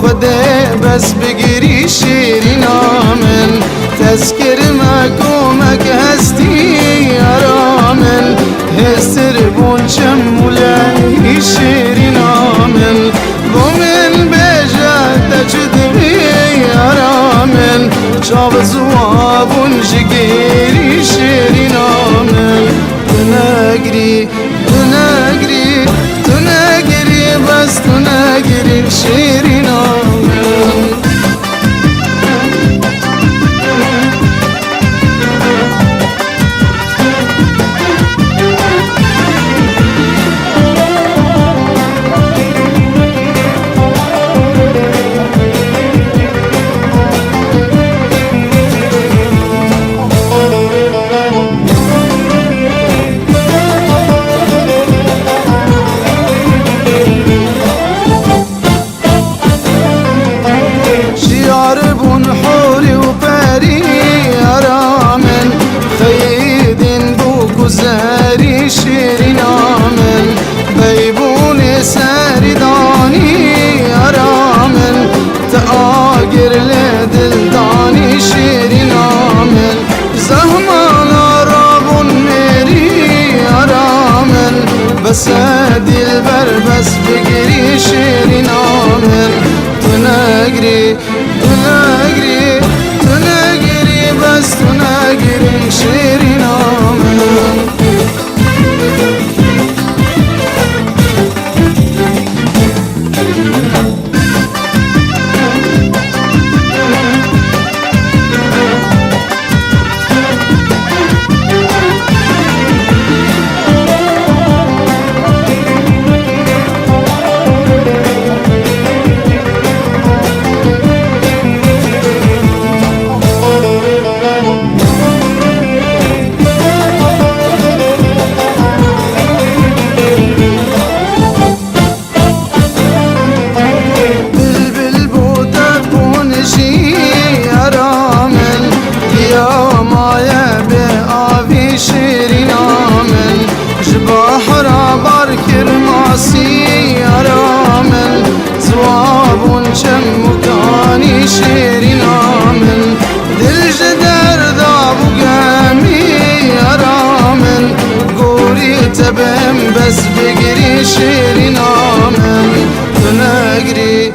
خده بس بگیری شیرینا من تذکر مکومک هستی یارا من هستر بون چم مولای شیرینا من بو من بجا تجدوی یارا من چاو زوابون جگیری شیرینا من تنگری تنگری تنگری بس تنگری شیرینا من بون حوری و پری آرامن خیدین بو گذاری شیرین آمن بیبون سری دانی آرامن تآگر لدل دانی شیرین آمن زهمان آرابون میری آرامن بس دل بر بس بگیری شیرین آمن تنگری تنگری تنگری بس تنگری شیرین آمن شیرین آمن جباحرا بارکر ماسی آرامن زوابون چم مکانی شیرین آمن دل جدر دابو گمی آرامن گوری تبم بس بگیری شیرین آمن تنگری